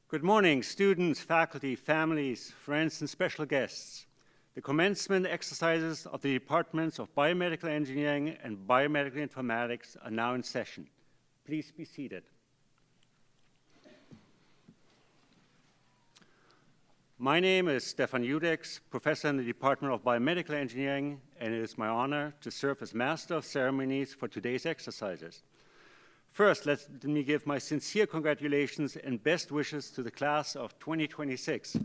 Good morning, students, faculty, families, friends, and special guests. The commencement exercises of the Departments of Biomedical Engineering and Biomedical Informatics are now in session. Please be seated. My name is Stefan Judex, professor in the Department of Biomedical Engineering, and it is my honor to serve as Master of Ceremonies for today's exercises. First, let me give my sincere congratulations and best wishes to the class of 2026.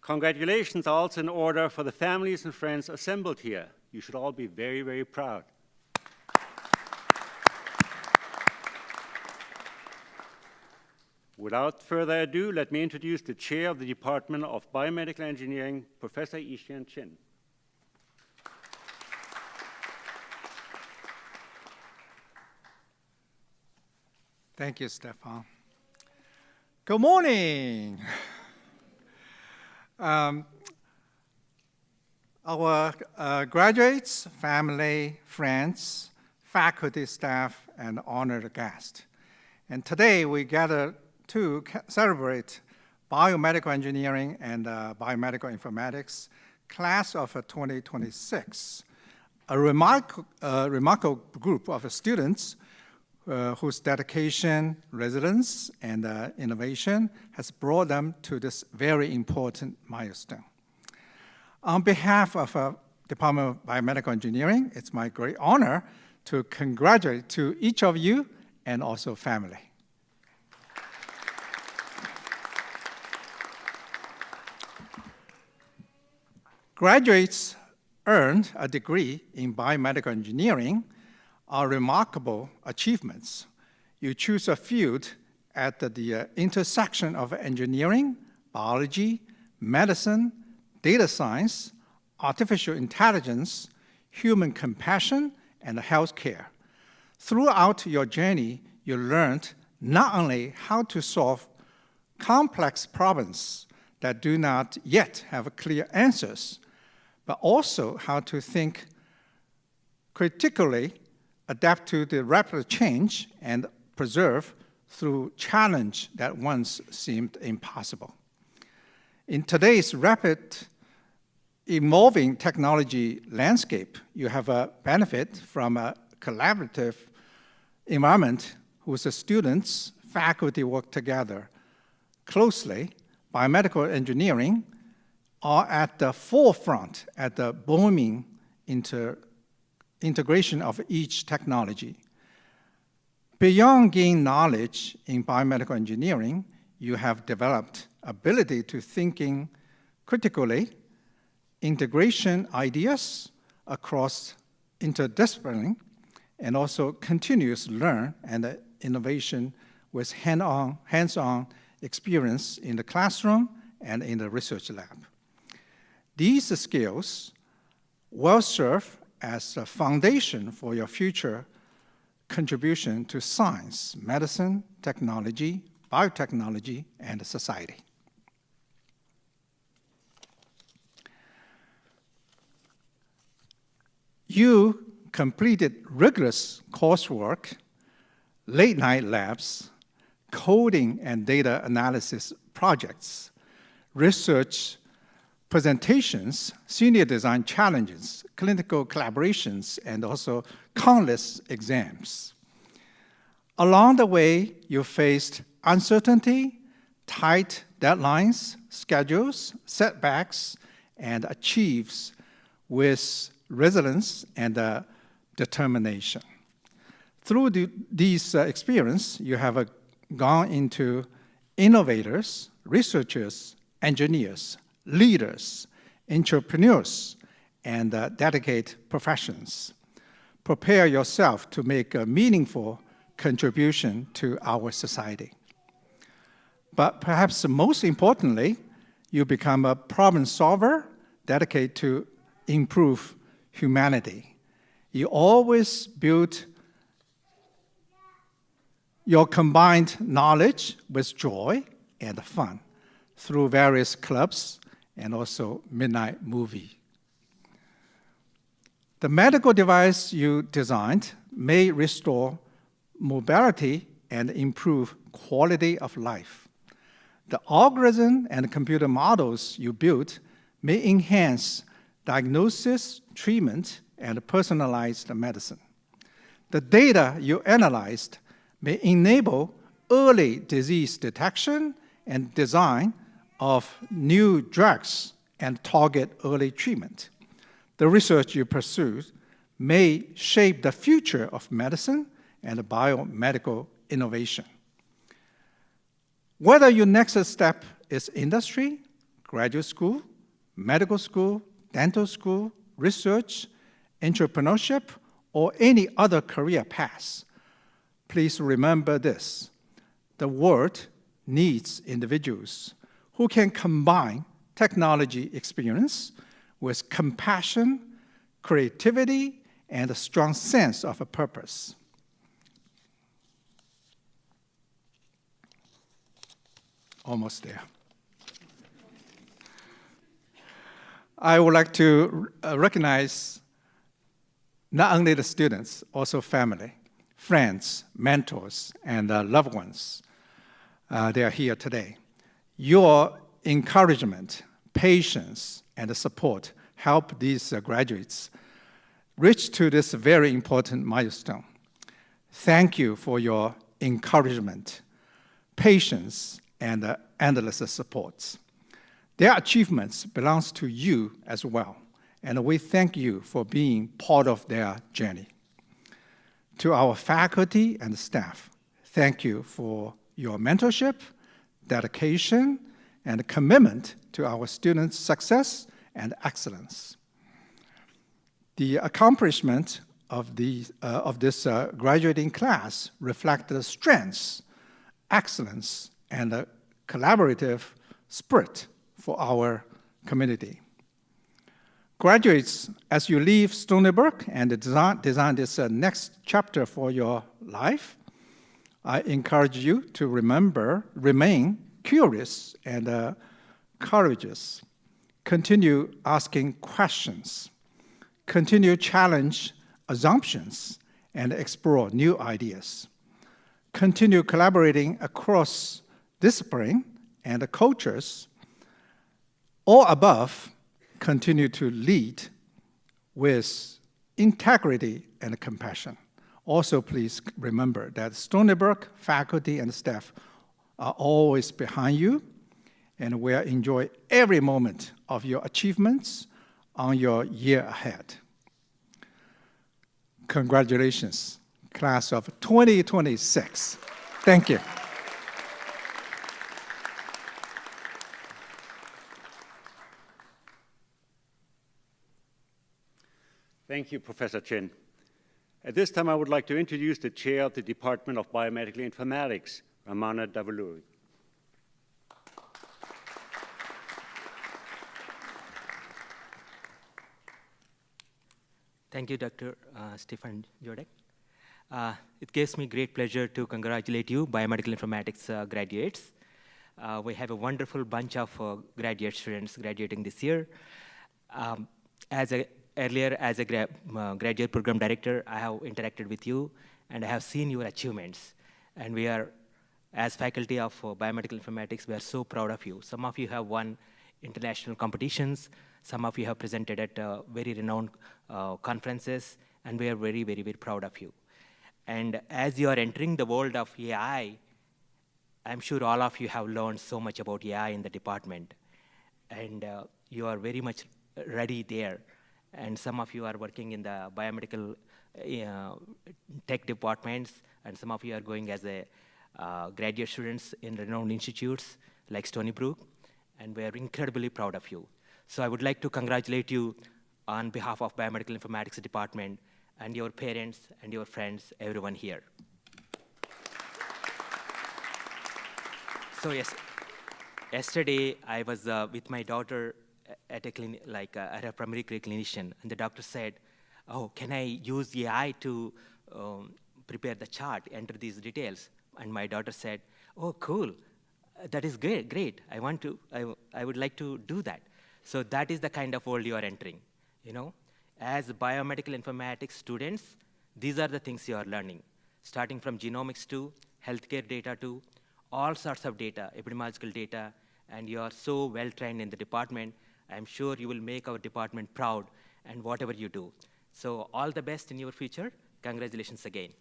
Congratulations are also in order for the families and friends assembled here. You should all be very, very proud. Without further ado, let me introduce the Chair of the Department of Biomedical Engineering, Professor Yi-Hsian Chin. Thank you, Stefan. Good morning. Our graduates, family, friends, faculty, staff, and honored guests. And today we gather to celebrate Biomedical Engineering and Biomedical Informatics class of 2026, a remarkable group of students whose dedication, resilience, and innovation has brought them to this very important milestone. On behalf of Department of Biomedical Engineering, it's my great honor to congratulate to each of you and also family. Graduates earned a degree in biomedical engineering are remarkable achievements. You choose a field at the intersection of engineering, biology, medicine, data science, artificial intelligence, human compassion, and healthcare. Throughout your journey, you learned not only how to solve complex problems that do not yet have clear answers, but also how to think critically, adapt to the rapid change, and preserve through challenge that once seemed impossible. In today's rapid evolving technology landscape, you have a benefit from a collaborative environment whose students, faculty work together closely. Biomedical engineering are at the forefront at the booming integration of each technology. Beyond gaining knowledge in biomedical engineering, you have developed ability to thinking critically, integration ideas across interdisciplinary, and also continuous learn and innovation with hands-on experience in the classroom and in the research lab. These skills will serve as a foundation for your future contribution to science, medicine, technology, biotechnology, and society. You completed rigorous coursework, late-night labs, coding and data analysis projects, research presentations, senior design challenges, clinical collaborations, and also countless exams. Along the way, you faced uncertainty, tight deadlines, schedules, setbacks, and achieves with resilience and determination. Through these experience, you have gone into innovators, researchers, engineers, leaders, entrepreneurs, and dedicated professions. Prepare yourself to make a meaningful contribution to our society. But perhaps most importantly, you become a problem solver dedicated to improve humanity. You always build your combined knowledge with joy and fun through various clubs and also midnight movie. The medical device you designed may restore mobility and improve quality of life. The algorithm and computer models you built may enhance diagnosis, treatment, and personalized medicine. The data you analyzed may enable early disease detection and design of new drugs and target early treatment. The research you pursued may shape the future of medicine and biomedical innovation. Whether your next step is industry, graduate school, medical school, dental school, research, entrepreneurship, or any other career path, please remember this: the world needs individuals who can combine technology experience with compassion, creativity, and a strong sense of a purpose. Almost there. I would like to recognize not only the students, also family, friends, mentors, and loved ones. They are here today. Your encouragement, patience, and support help these graduates reach to this very important milestone. Thank you for your encouragement, patience, and endless support. Their achievements belong to you as well, and we thank you for being part of their journey. To our faculty and staff, thank you for your mentorship, dedication, and commitment to our students' success and excellence. The accomplishment of this graduating class reflect the strengths, excellence, and the collaborative spirit for our community. Graduates, as you leave Stony Brook and design this next chapter for your life, I encourage you to remain curious and courageous. Continue asking questions. Continue challenge assumptions and explore new ideas. continue collaborating across discipline and cultures, or above, continue to lead with integrity and compassion. Also, please remember that Stony Brook faculty and staff are always behind you, and will enjoy every moment of your achievements on your year ahead. Congratulations, class of 2026. Thank you. Thank you, Professor Chin. At this time, I would like to introduce the chair of the Department of Biomedical Informatics, Ramana Davaluri. Thank you, Dr. Stefan Jodek. It gives me great pleasure to congratulate you, Biomedical Informatics graduates. We have a wonderful bunch of graduate students graduating this year. Earlier, as a graduate program director, I have interacted with you, and I have seen your achievements. And we are, as faculty of Biomedical Informatics, we are so proud of you. Some of you have won international competitions. Some of you have presented at very renowned conferences, and we are very, very, very proud of you. And as you are entering the world of AI, I'm sure all of you have learned so much about AI in the department. And you are very much ready there. And some of you are working in the biomedical tech departments, and some of you are going as a graduate students in renowned institutes like Stony Brook, and we are incredibly proud of you. So I would like to congratulate you on behalf of Biomedical Informatics Department and your parents and your friends, everyone here. So yes, yesterday I was with my daughter at a clinic, at a primary care clinician, and the doctor said, "Oh, can I use AI to prepare the chart, enter these details?" And my daughter said, "Oh, cool, that is great. I would like to do that." So that is the kind of world you are entering. You know, as biomedical informatics students, these are the things you are learning, starting from genomics to healthcare data to all sorts of data, epidemiological data, and you are so well trained in the department. I'm sure you will make our department proud and whatever you do. So all the best in your future. Congratulations again.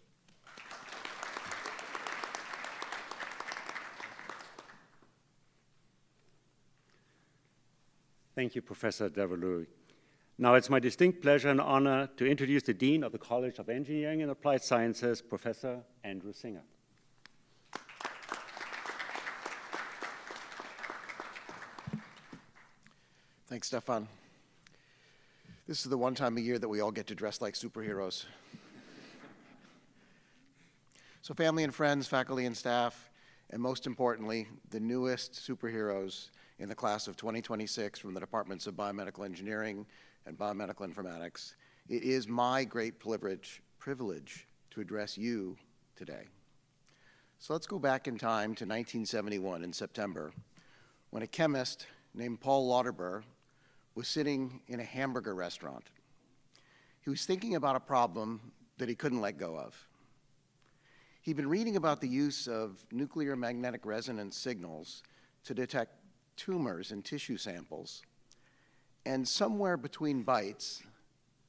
Thank you, Professor Davaluri. Now it's my distinct pleasure and honor to introduce the Dean of the College of Engineering and Applied Sciences, Professor Andrew Singer. Thanks, Stefan. This is the one time a year that we all get to dress like superheroes. So family and friends, faculty and staff, and most importantly, the newest superheroes in the class of 2026 from the departments of Biomedical Engineering and Biomedical Informatics, it is my great privilege to address you today. So let's go back in time to 1971 in September, when a chemist named Paul Lauterbur was sitting in a hamburger restaurant. He was thinking about a problem that he couldn't let go of. He'd been reading about the use of nuclear magnetic resonance signals to detect tumors in tissue samples. And somewhere between bites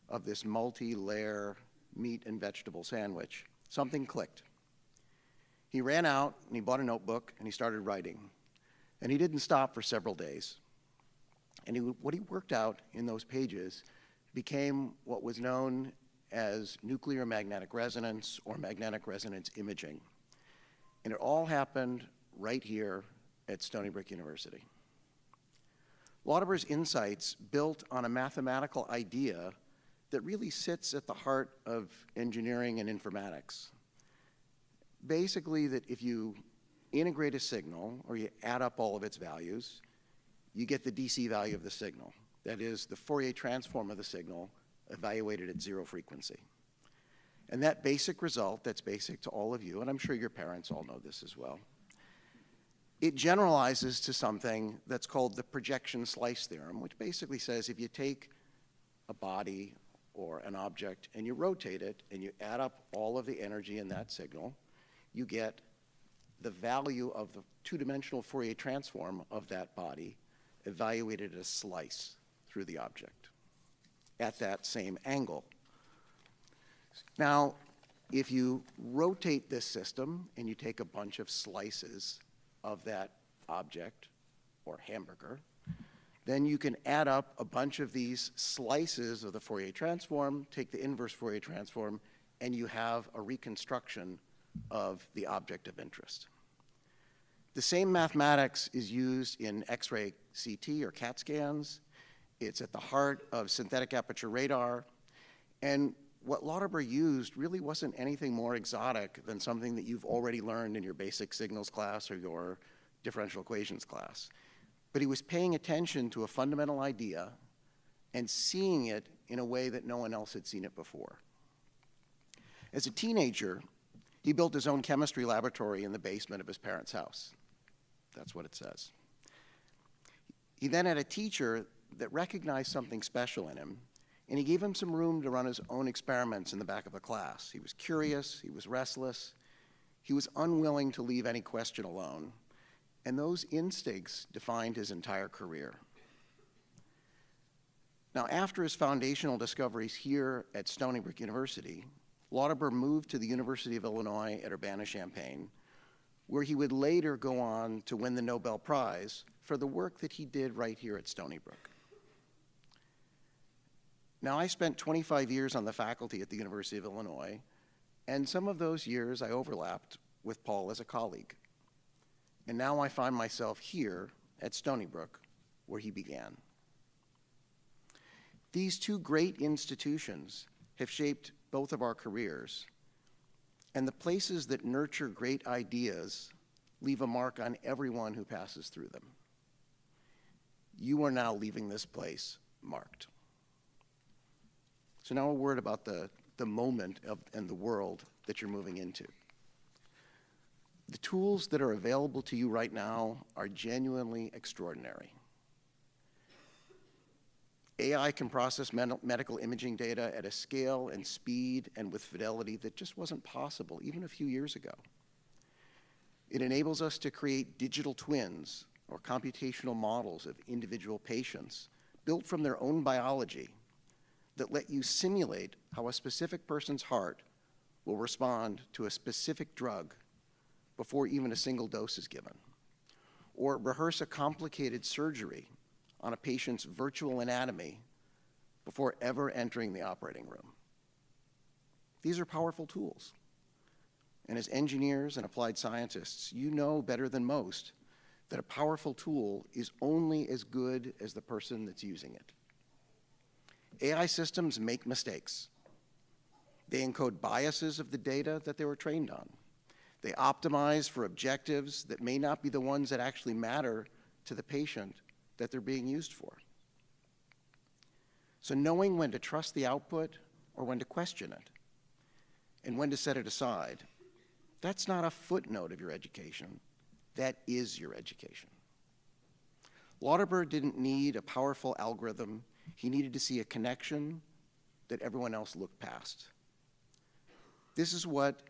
of this multi-layer meat and vegetable sandwich, something clicked. He ran out and he bought a notebook and he started writing. And he didn't stop for several days. And what he worked out in those pages became what was known as nuclear magnetic resonance or magnetic resonance imaging. And it all happened right here at Stony Brook University. Lauterbur's insights built on a mathematical idea that really sits at the heart of engineering and informatics. Basically, that if you integrate a signal or you add up all of its values, you get the DC value of the signal. That is the Fourier transform of the signal evaluated at zero frequency. And that basic result, that's basic to all of you, and I'm sure your parents all know this as well, it generalizes to something that's called the projection slice theorem, which basically says if you take a body or an object and you rotate it and you add up all of the energy in that signal, you get the value of the two-dimensional Fourier transform of that body evaluated as a slice through the object at that same angle. Now, if you rotate this system and you take a bunch of slices of that object or hamburger, then you can add up a bunch of these slices of the Fourier transform, take the inverse Fourier transform, and you have a reconstruction of the object of interest. The same mathematics is used in X-ray CT or CAT scans. It's at the heart of synthetic aperture radar. And what Lauterbur used really wasn't anything more exotic than something that you've already learned in your basic signals class or your differential equations class. But he was paying attention to a fundamental idea and seeing it in a way that no one else had seen it before. As a teenager, he built his own chemistry laboratory in the basement of his parents' house. That's what it says. He then had a teacher that recognized something special in him, and he gave him some room to run his own experiments in the back of the class. He was curious, he was restless, he was unwilling to leave any question alone, and those instincts defined his entire career. Now, after his foundational discoveries here at Stony Brook University, Lauterbur moved to the University of Illinois at Urbana-Champaign, where he would later go on to win the Nobel Prize for the work that he did right here at Stony Brook. Now, I spent 25 years on the faculty at the University of Illinois, and some of those years I overlapped with Paul as a colleague. And now I find myself here at Stony Brook, where he began. These two great institutions have shaped both of our careers, and the places that nurture great ideas leave a mark on everyone who passes through them. You are now leaving this place marked. So now a word about the moment and the world that you're moving into. The tools that are available to you right now are genuinely extraordinary. AI can process medical imaging data at a scale and speed and with fidelity that just wasn't possible even a few years ago. It enables us to create digital twins or computational models of individual patients built from their own biology that let you simulate how a specific person's heart will respond to a specific drug before even a single dose is given, or rehearse a complicated surgery on a patient's virtual anatomy before ever entering the operating room. These are powerful tools. And as engineers and applied scientists, you know better than most that a powerful tool is only as good as the person that's using it. AI systems make mistakes. They encode biases of the data that they were trained on. They optimize for objectives that may not be the ones that actually matter to the patient that they're being used for. So knowing when to trust the output or when to question it, and when to set it aside, that's not a footnote of your education. That is your education. Lauterbur didn't need a powerful algorithm. He needed to see a connection that everyone else looked past. This is what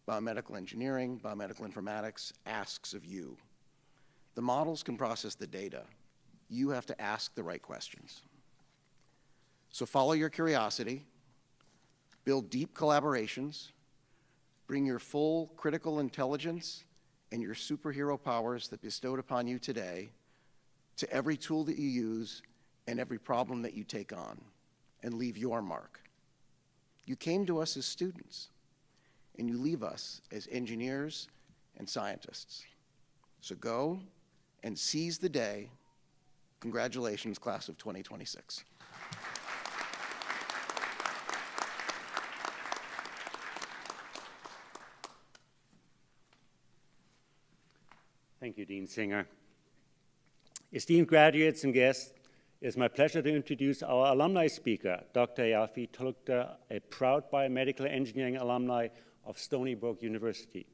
biomedical engineering, biomedical informatics asks of you. The models can process the data. You have to ask the right questions. So follow your curiosity, build deep collaborations, bring your full critical intelligence and your superhero powers that bestowed upon you today to every tool that you use and every problem that you take on, and leave your mark. You came to us as students, and you leave us as engineers and scientists. So go and seize the day. Congratulations, class of 2026. Thank you, Dean Singer. Esteemed graduates and guests, it is my pleasure to introduce our alumni speaker, Dr. Yafi Talukder, a proud biomedical engineering alumni of Stony Brook University.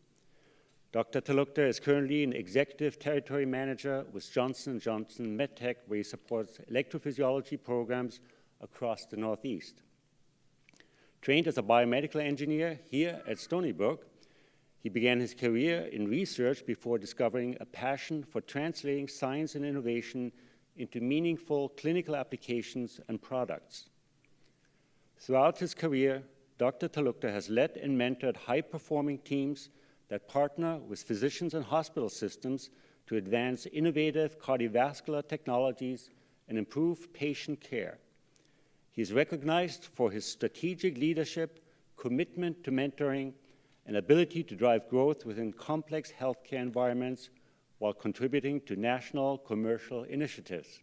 Dr. Talukder is currently an executive territory manager with Johnson & Johnson MedTech, where he supports electrophysiology programs across the Northeast. Trained as a biomedical engineer here at Stony Brook, He began his career in research before discovering a passion for translating science and innovation into meaningful clinical applications and products. Throughout his career, Dr. Talukder has led and mentored high-performing teams that partner with physicians and hospital systems to advance innovative cardiovascular technologies and improve patient care. He is recognized for his strategic leadership, commitment to mentoring, and ability to drive growth within complex healthcare environments while contributing to national commercial initiatives.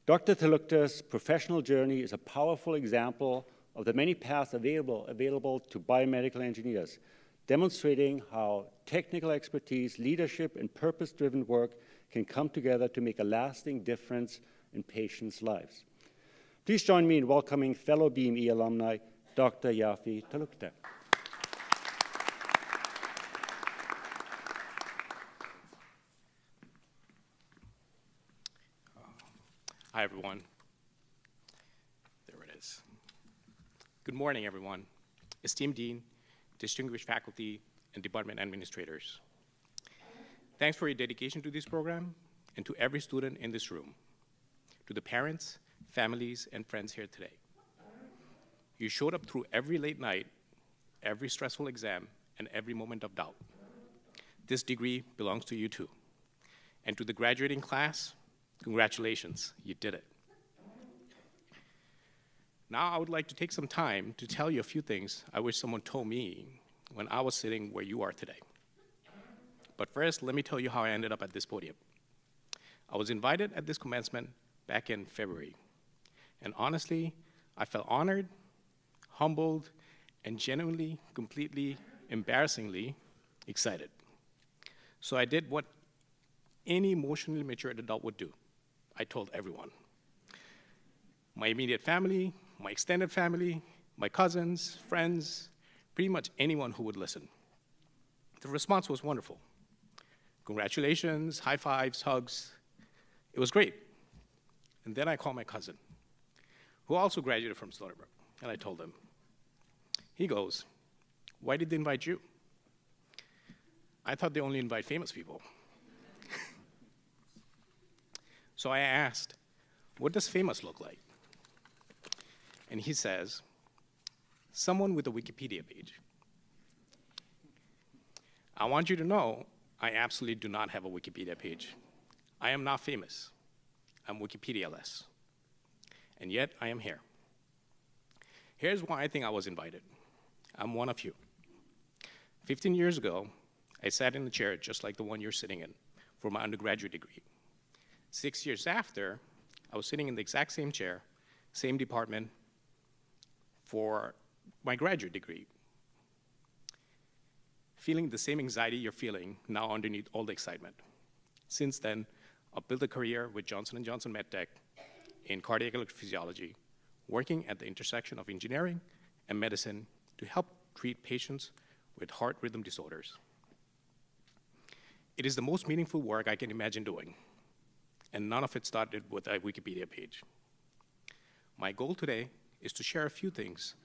Dr. Talukder's professional journey is a powerful example of the many paths available to biomedical engineers, demonstrating how technical expertise, leadership, and purpose-driven work can come together to make a lasting difference in patients' lives. Please join me in welcoming fellow BME alumni, Dr. Yafi Talukder. Hi, everyone. There it is. Good morning, everyone. Esteemed Dean, distinguished faculty, and department administrators. Thanks for your dedication to this program and to every student in this room, to the parents, families, and friends here today. You showed up through every late night, every stressful exam, and every moment of doubt. This degree belongs to you too. And to the graduating class, congratulations, you did it. Now I would like to take some time to tell you a few things I wish someone told me when I was sitting where you are today. But first, let me tell you how I ended up at this podium. I was invited at this commencement back in February. And honestly, I felt honored, humbled, and genuinely, completely, embarrassingly excited. So I did what any emotionally mature adult would do. I told everyone. My immediate family, my extended family, my cousins, friends, pretty much anyone who would listen. The response was wonderful. Congratulations, high fives, hugs. It was great. And then I called my cousin, who also graduated from Stony Brook, and I told him. He goes, "Why did they invite you?" I thought they only invite famous people. So I asked, "What does famous look like?" And he says, "Someone with a Wikipedia page." I want you to know, I absolutely do not have a Wikipedia page. I am not famous. I'm Wikipedia-less. And yet, I am here. Here's why I think I was invited. I'm one of you. 15 years ago, I sat in a chair just like the one you're sitting in for my undergraduate degree. 6 years after, I was sitting in the exact same chair, same department, for my graduate degree, feeling the same anxiety you're feeling now underneath all the excitement. Since then, I've built a career with Johnson & Johnson MedTech in cardiac electrophysiology, working at the intersection of engineering and medicine to help treat patients with heart rhythm disorders. It is the most meaningful work I can imagine doing, and none of it started with a Wikipedia page. My goal today is to share a few things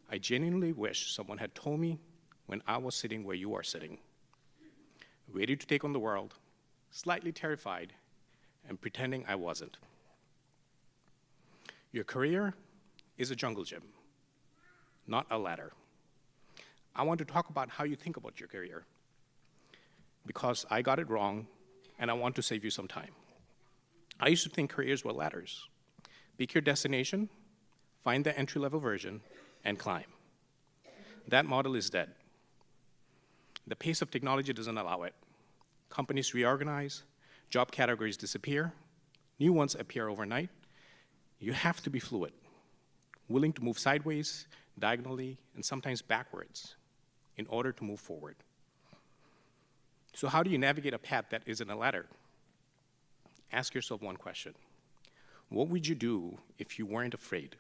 I genuinely wish someone had told me when I was sitting where you are sitting, ready to take on the world, slightly terrified, and pretending I wasn't. Your career is a jungle gym, not a ladder. I want to talk about how you think about your career, because I got it wrong, and I want to save you some time. I used to think careers were ladders. Pick your destination, find the entry-level version, and climb. That model is dead. The pace of technology doesn't allow it. Companies reorganize, job categories disappear, new ones appear overnight. You have to be fluid, willing to move sideways, diagonally, and sometimes backwards in order to move forward. So how do you navigate a path that isn't a ladder? Ask yourself one question. What would you do if you weren't afraid?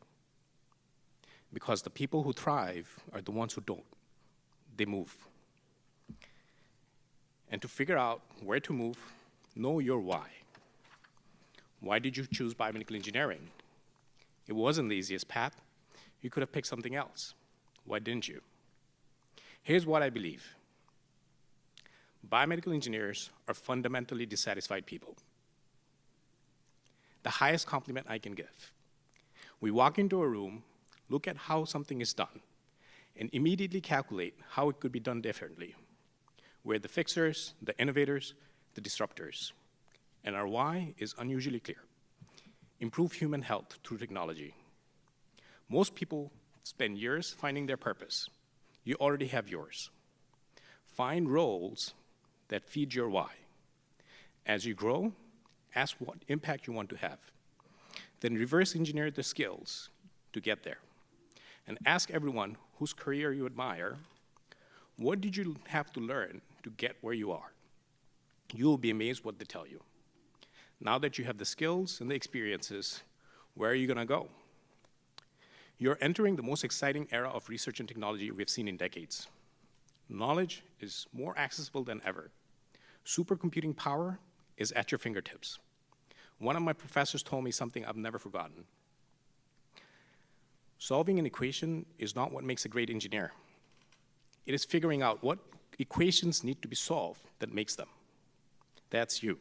Because the people who thrive are the ones who don't. They move. And to figure out where to move, know your why. Why did you choose biomedical engineering? It wasn't the easiest path. You could have picked something else. Why didn't you? Here's what I believe. biomedical engineers are fundamentally dissatisfied people. The highest compliment I can give. We walk into a room, look at how something is done, and immediately calculate how it could be done differently. We're the fixers, the innovators, the disruptors. And our why is unusually clear. Improve human health through technology. Most people spend years finding their purpose. You already have yours. Find roles that feed your why. As you grow, ask what impact you want to have. Then reverse engineer the skills to get there. And ask everyone whose career you admire, what did you have to learn to get where you are? You will be amazed what they tell you. Now that you have the skills and the experiences, where are you going to go? You're entering the most exciting era of research and technology we've seen in decades. Knowledge is more accessible than ever. Supercomputing power is at your fingertips. One of my professors told me something I've never forgotten. Solving an equation is not what makes a great engineer. It is figuring out what equations need to be solved that makes them. That's you.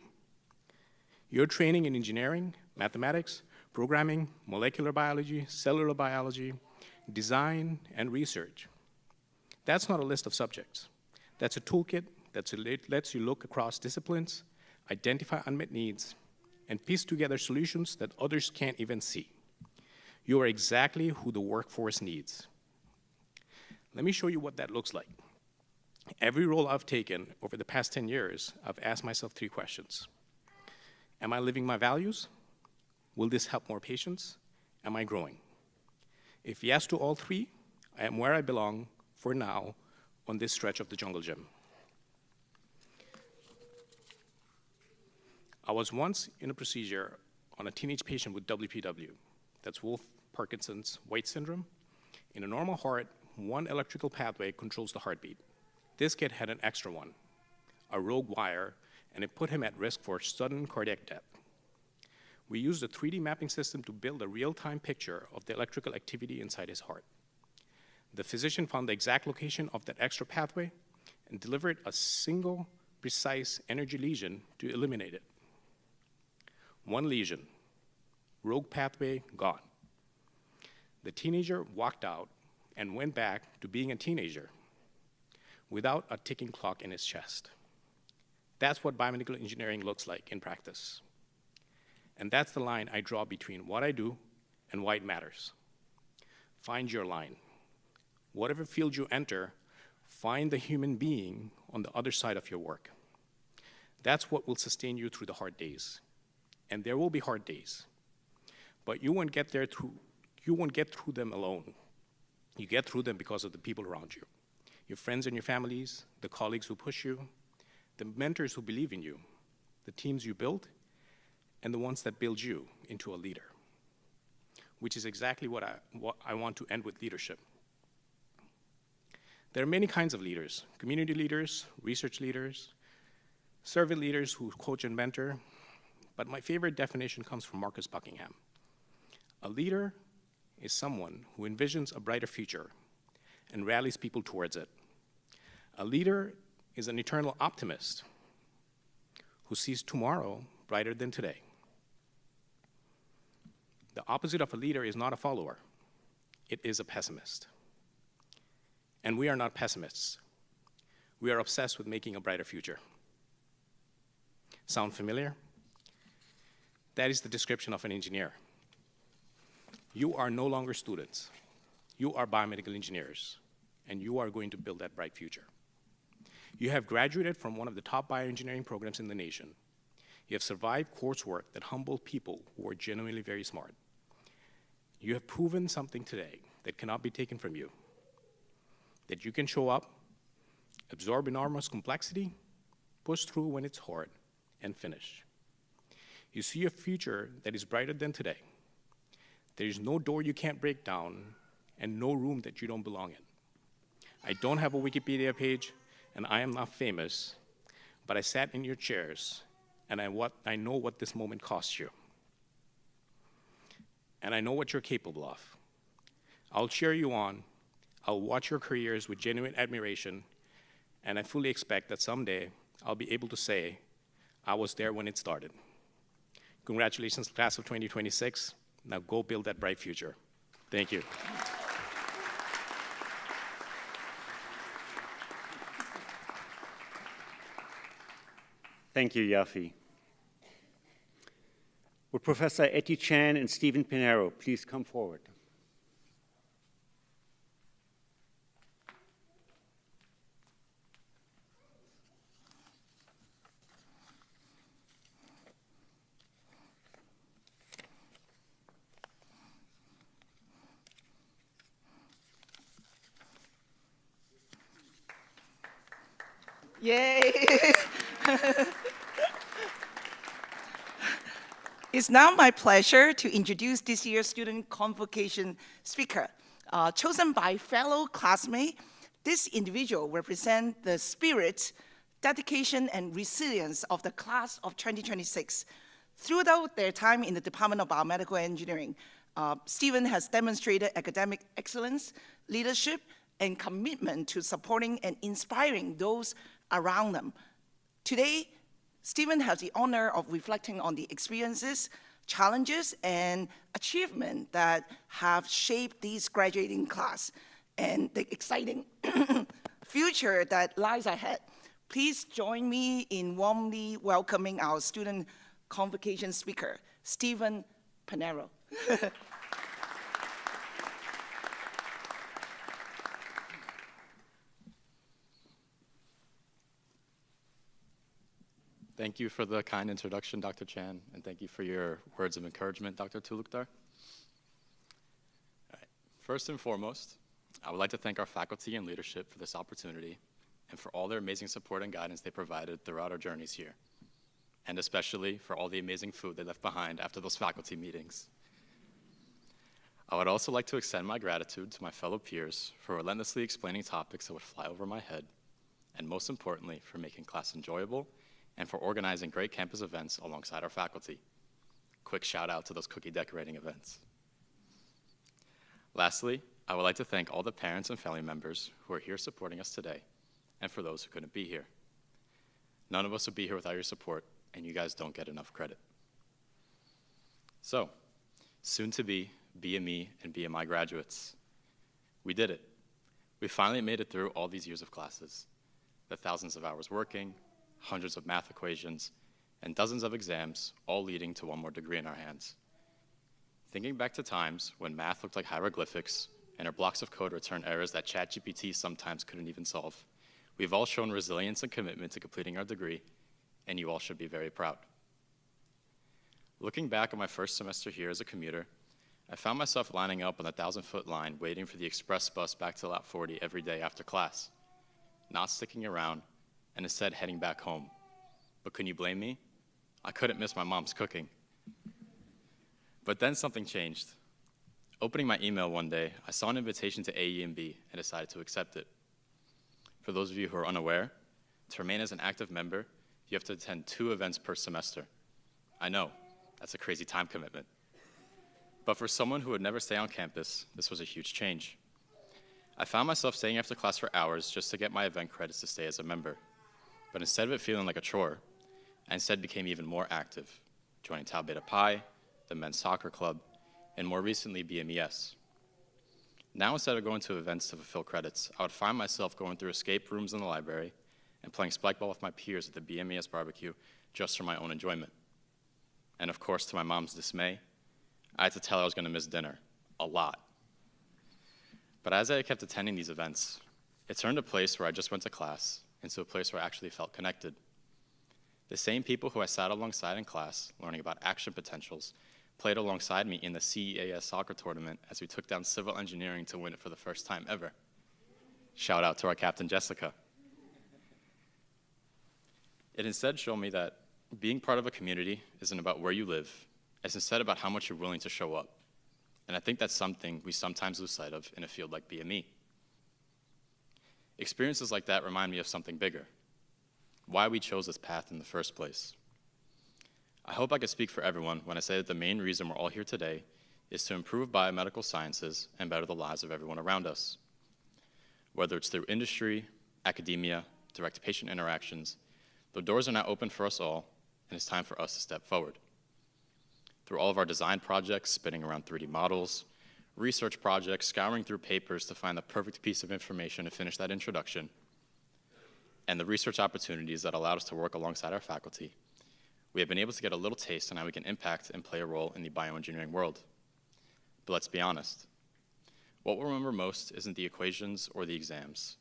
Your training in engineering, mathematics, programming, molecular biology, cellular biology, design, and research. That's not a list of subjects. That's a toolkit that lets you look across disciplines, identify unmet needs, and piece together solutions that others can't even see. You are exactly who the workforce needs. Let me show you what that looks like. Every role I've taken over the past 10 years, I've asked myself 3 questions. Am I living my values? Will this help more patients? Am I growing? If yes to all 3, I am where I belong for now on this stretch of the jungle gym. I was once in a procedure on a teenage patient with WPW. That's Wolff-Parkinson's White syndrome. In a normal heart, one electrical pathway controls the heartbeat. This kid had an extra one, a rogue wire, and it put him at risk for sudden cardiac death. We used a 3D mapping system to build a real-time picture of the electrical activity inside his heart. The physician found the exact location of that extra pathway and delivered a single precise energy lesion to eliminate it. One lesion, rogue pathway gone. The teenager walked out and went back to being a teenager without a ticking clock in his chest. That's what biomedical engineering looks like in practice. And that's the line I draw between what I do and why it matters. Find your line. Whatever field you enter, find the human being on the other side of your work. That's what will sustain you through the hard days. And there will be hard days. But you won't get through them alone. You get through them because of the people around you. Your friends and your families, the colleagues who push you, the mentors who believe in you, the teams you build, and the ones that build you into a leader, which is exactly what I want to end with leadership. There are many kinds of leaders: community leaders, research leaders, servant leaders who coach and mentor, but my favorite definition comes from Marcus Buckingham. A leader is someone who envisions a brighter future and rallies people towards it. A leader is an eternal optimist who sees tomorrow brighter than today. The opposite of a leader is not a follower. It is a pessimist. And we are not pessimists. We are obsessed with making a brighter future. Sound familiar? That is the description of an engineer. You are no longer students. You are biomedical engineers, and you are going to build that bright future. You have graduated from one of the top bioengineering programs in the nation. You have survived coursework that humbled people who are genuinely very smart. You have proven something today that cannot be taken from you, that you can show up, absorb enormous complexity, push through when it's hard, and finish. You see a future that is brighter than today. There is no door you can't break down and no room that you don't belong in. I don't have a Wikipedia page, and I am not famous, but I sat in your chairs, and I know what this moment costs you. And I know what you're capable of. I'll cheer you on. I'll watch your careers with genuine admiration, and I fully expect that someday I'll be able to say I was there when it started. Congratulations, class of 2026. Now go build that bright future. Thank you. Thank you, Yafi. Will Professor Etty Chan and Stephen Pinheiro please come forward? Yay! It's now my pleasure to introduce this year's student convocation speaker. Chosen by fellow classmates, this individual represents the spirit, dedication, and resilience of the class of 2026. Throughout their time in the Department of Biomedical Engineering, Stephen has demonstrated academic excellence, leadership, and commitment to supporting and inspiring those around them. Today, Stephen has the honor of reflecting on the experiences, challenges, and achievements that have shaped this graduating class and the exciting future that lies ahead. Please join me in warmly welcoming our student convocation speaker, Stephen Pinheiro. Thank you for the kind introduction, Dr. Chan, and thank you for your words of encouragement, Dr. Tulukdar. First and foremost, I would like to thank our faculty and leadership for this opportunity and for all their amazing support and guidance they provided throughout our journeys here, and especially for all the amazing food they left behind after those faculty meetings. I would also like to extend my gratitude to my fellow peers for relentlessly explaining topics that would fly over my head, and most importantly, for making class enjoyable and for organizing great campus events alongside our faculty. Quick shout out to those cookie decorating events. Lastly, I would like to thank all the parents and family members who are here supporting us today, and for those who couldn't be here. None of us would be here without your support, and you guys don't get enough credit. So, soon to be BME and BMI graduates. We did it. We finally made it through all these years of classes, the thousands of hours working, hundreds of math equations, and dozens of exams, all leading to one more degree in our hands. Thinking back to times when math looked like hieroglyphics and our blocks of code returned errors that ChatGPT sometimes couldn't even solve, we've all shown resilience and commitment to completing our degree, and you all should be very proud. Looking back on my first semester here as a commuter, I found myself lining up on the 1,000-foot line waiting for the express bus back to Lot 40 every day after class, not sticking around, and instead heading back home. But can you blame me? I couldn't miss my mom's cooking. But then something changed. Opening my email one day, I saw an invitation to AE and B and decided to accept it. For those of you who are unaware, to remain as an active member, you have to attend 2 events per semester. I know, that's a crazy time commitment. But for someone who would never stay on campus, this was a huge change. I found myself staying after class for hours just to get my event credits to stay as a member. But instead of it feeling like a chore, I instead became even more active, joining Tau Beta Pi, the men's soccer club, and more recently BMES. Now instead of going to events to fulfill credits, I would find myself going through escape rooms in the library and playing spikeball with my peers at the BMES barbecue just for my own enjoyment. And of course, to my mom's dismay, I had to tell her I was gonna miss dinner, a lot. But as I kept attending these events, it turned a place where I just went to class into a place where I actually felt connected. The same people who I sat alongside in class, learning about action potentials, played alongside me in the CEAS soccer tournament as we took down civil engineering to win it for the first time ever. Shout out to our captain, Jessica. It instead showed me that being part of a community isn't about where you live, it's instead about how much you're willing to show up. And I think that's something we sometimes lose sight of in a field like BME. Experiences like that remind me of something bigger, why we chose this path in the first place. I hope I could speak for everyone when I say that the main reason we're all here today is to improve biomedical sciences and better the lives of everyone around us. Whether it's through industry, academia, direct patient interactions, The doors are now open for us all, and it's time for us to step forward. Through all of our design projects, spinning around 3D models, research projects, scouring through papers to find the perfect piece of information to finish that introduction, and the research opportunities that allowed us to work alongside our faculty, we have been able to get a little taste on how we can impact and play a role in the bioengineering world. But let's be honest, what we'll remember most isn't the equations or the exams.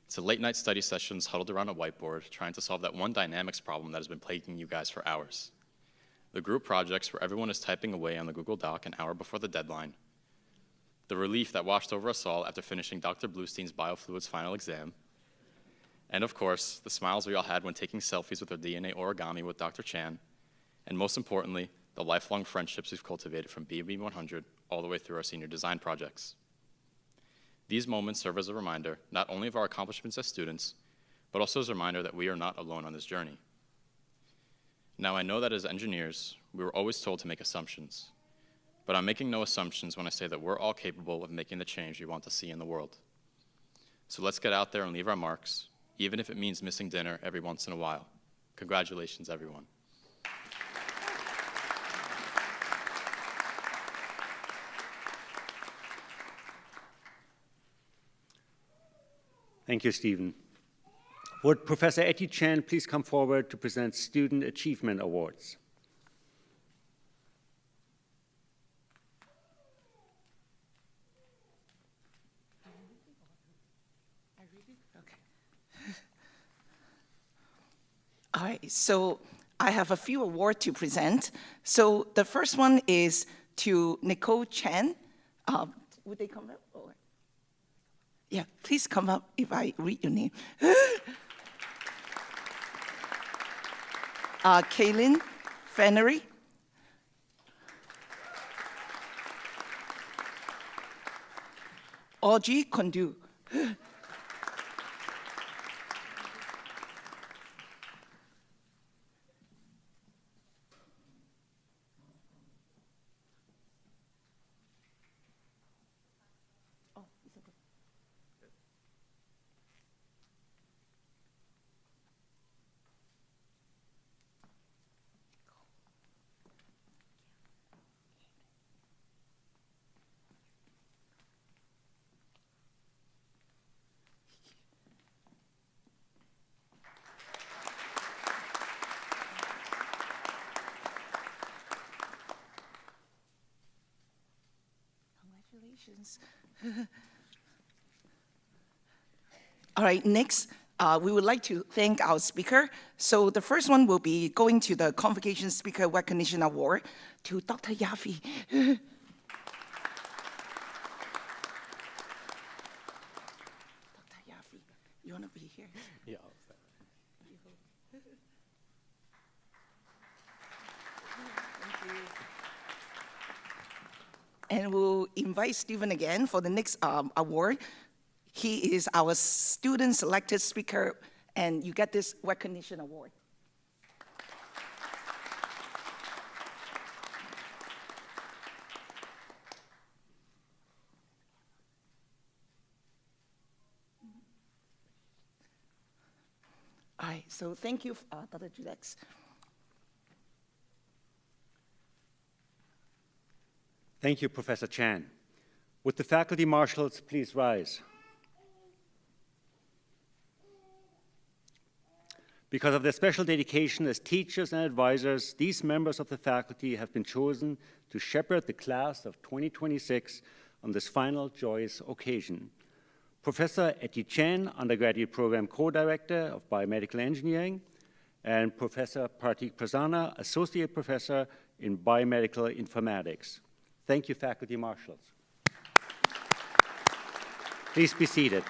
It's the late night study sessions huddled around a whiteboard trying to solve that one dynamics problem that has been plaguing you guys for hours. The group projects where everyone is typing away on the Google Doc an hour before the deadline. The relief that washed over us all after finishing Dr. Bluestein's biofluids final exam. And of course, the smiles we all had when taking selfies with our DNA origami with Dr. Chan. And most importantly, the lifelong friendships we've cultivated from BB 100 all the way through our senior design projects. These moments serve as a reminder not only of our accomplishments as students, but also as a reminder that we are not alone on this journey. Now, I know that as engineers, we were always told to make assumptions, but I'm making no assumptions when I say that we're all capable of making the change we want to see in the world. So let's get out there and leave our marks, even if it means missing dinner every once in a while. Congratulations, everyone. Thank you, Stephen. Would Professor Etty Chan please come forward to present Student Achievement Awards? All right, so I have a few awards to present. So the first one is to Nicole Chan. Would they come up? Or? Yeah, please come up if I read your name. Kaylin Fennery. Audrey Kondu. Congratulations. All right, next, we would like to thank our speaker. So the first one will be going to the Convocation Speaker Recognition Award to Dr. Yaffe. Dr. Yaffe, you want to be here? Yeah. Thank you. And we'll invite Stephen again for the next award. He is our student selected speaker, and you get this recognition award. All right, so thank you, Dr. Judex. Thank you, Professor Chan. Would the faculty marshals please rise? Because of their special dedication as teachers and advisors, these members of the faculty have been chosen to shepherd the class of 2026 on this final joyous occasion. Professor Etty Chan, Undergraduate Program Co-Director of Biomedical Engineering, and Professor Partik Prasanna, Associate Professor in Biomedical Informatics. Thank you, faculty marshals. Please be seated.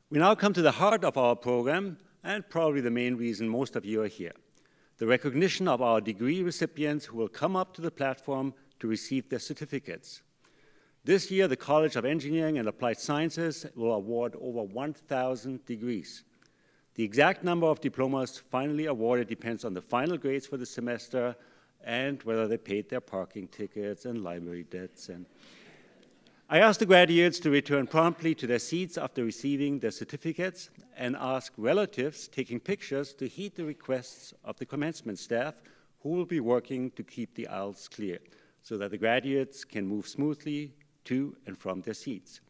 We now come to the heart of our program, and probably the main reason most of you are here, the recognition of our degree recipients who will come up to the platform to receive their certificates. This year, the College of Engineering and Applied Sciences will award over 1,000 degrees. The exact number of diplomas finally awarded depends on the final grades for the semester and whether they paid their parking tickets and library debts. I ask the graduates to return promptly to their seats after receiving their certificates and ask relatives taking pictures to heed the requests of the commencement staff who will be working to keep the aisles clear so that the graduates can move smoothly to and from their seats.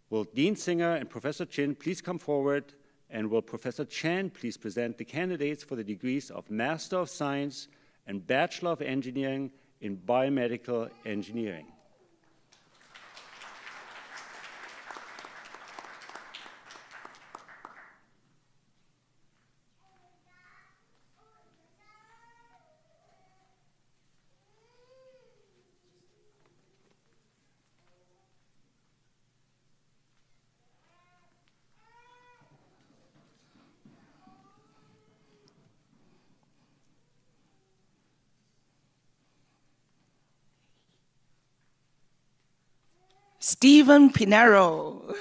Will Dean Singer and Professor Chin please come forward, and will Professor Chan please present the candidates for the degrees of Master of Science and Bachelor of Engineering in Biomedical Engineering. Stephen Pinero.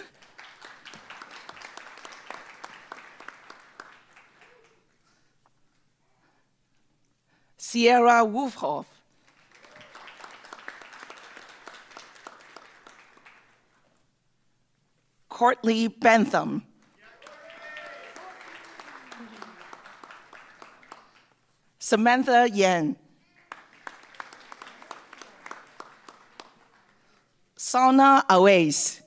Sierra Wolfhoff. Courtney Bentham. Samantha Yan. Sana Awais.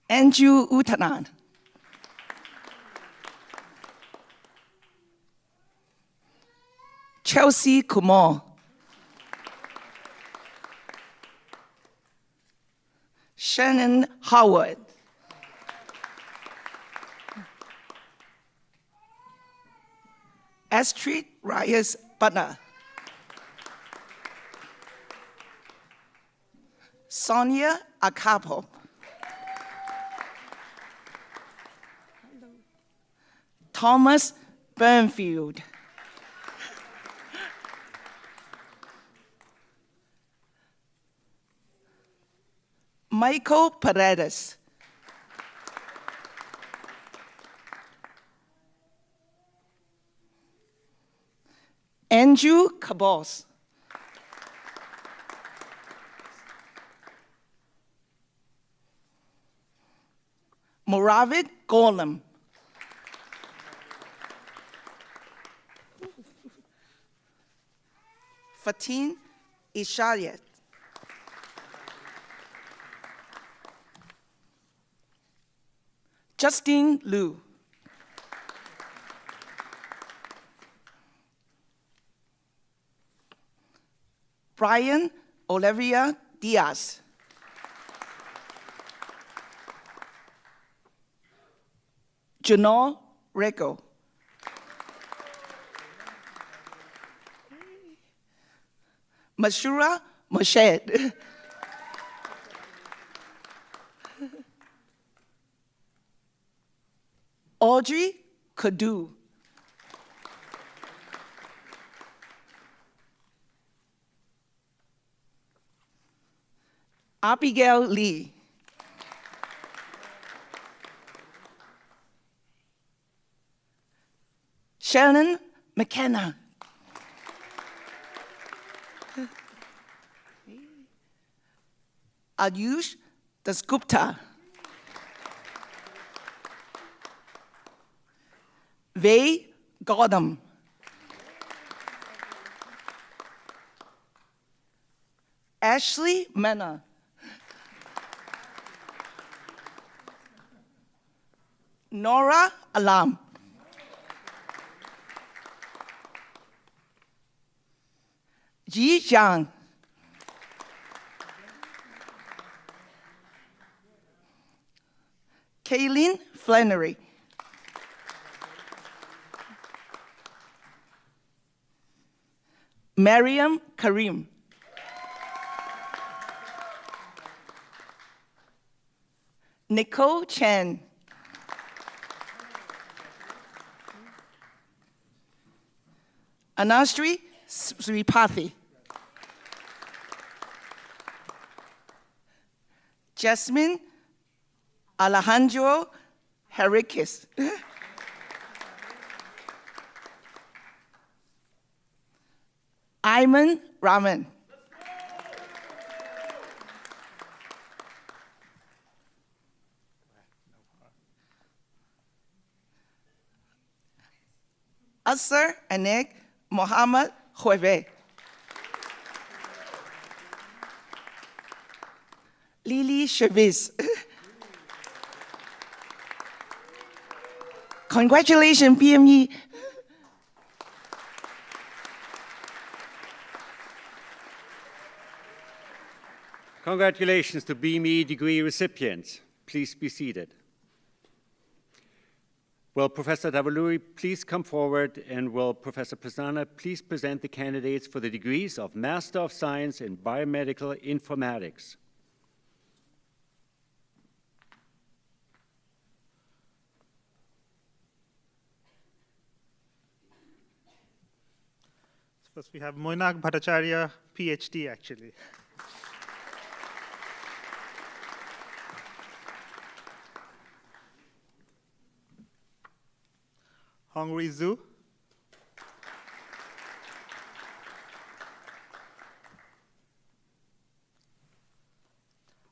Andrew Utanan. Chelsea Kumar. Shannon Howard. Astrid Reyes Butler. Sonia Akapo. Thomas Burnfield. Michael Paredes. Andrew Cabos. Moravid Golem. Fatin Ishayat. Justine Liu. Brian Olivia Diaz. Janelle Rego. Mashura Moshed. Audrey Kadu. Abigail Lee. Shannon McKenna. Ayush Dasgupta. Vay Gautam. Ashley Mena. Nora Alam. Ji Zhang. Kaylin Flannery. Mariam Karim. Nicole Chen. Anastri Sripathi. Jasmine Alejandro Henriquez. Ayman Rahman. Asar Anek Mohammed Hueve. Lily Chevis. Congratulations, BME. Congratulations to BME degree recipients. Please be seated. Will Professor Davaluri please come forward, and will Professor Prasanna please present the candidates for the degrees of Master of Science in Biomedical Informatics. First, we have Moinak Bhattacharya, PhD, actually. Hongri Zhu.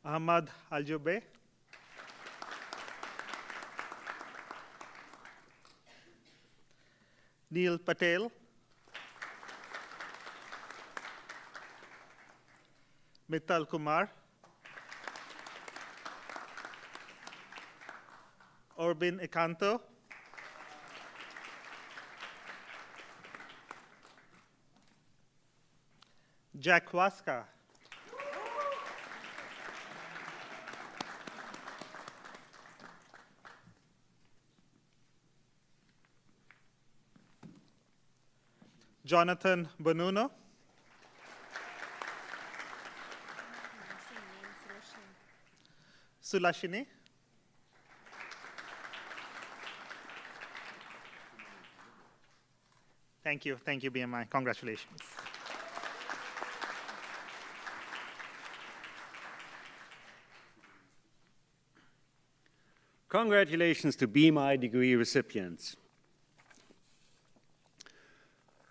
Ahmad Aljube. Neil Patel. Mittal Kumar. Orbin Ekanto. Jack Waska. Jonathan Bonuno. Sulashini. Thank you, BMI. Congratulations. Congratulations to BMI degree recipients.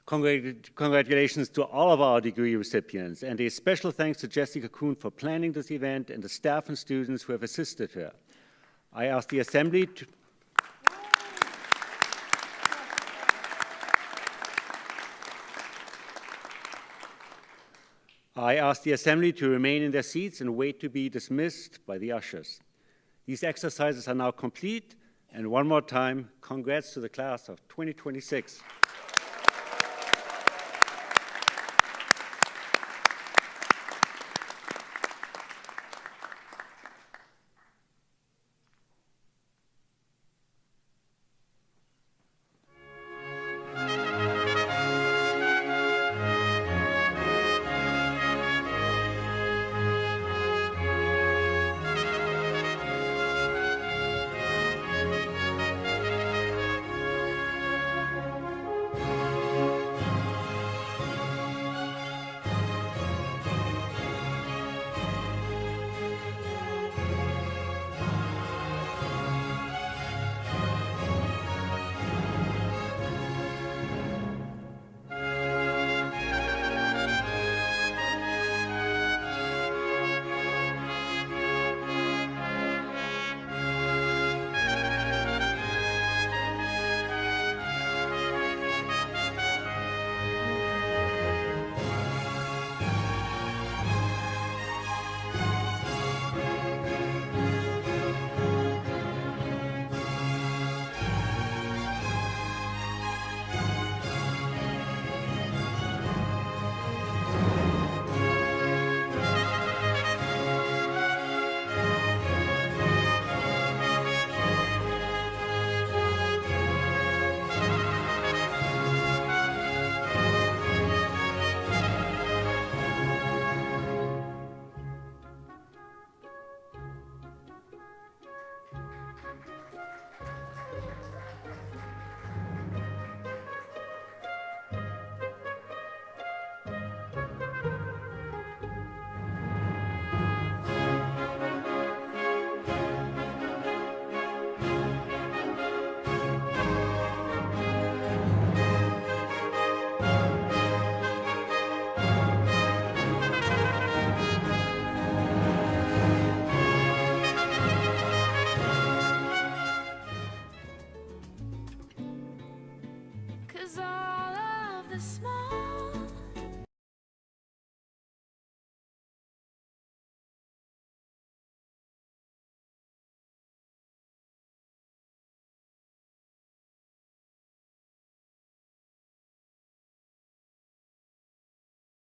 Congratulations to all of our degree recipients, and a special thanks to Jessica Kuhn for planning this event and the staff and students who have assisted her. I ask the Assembly to remain in their seats and wait to be dismissed by the ushers. These exercises are now complete, and one more time, congrats to the class of 2026.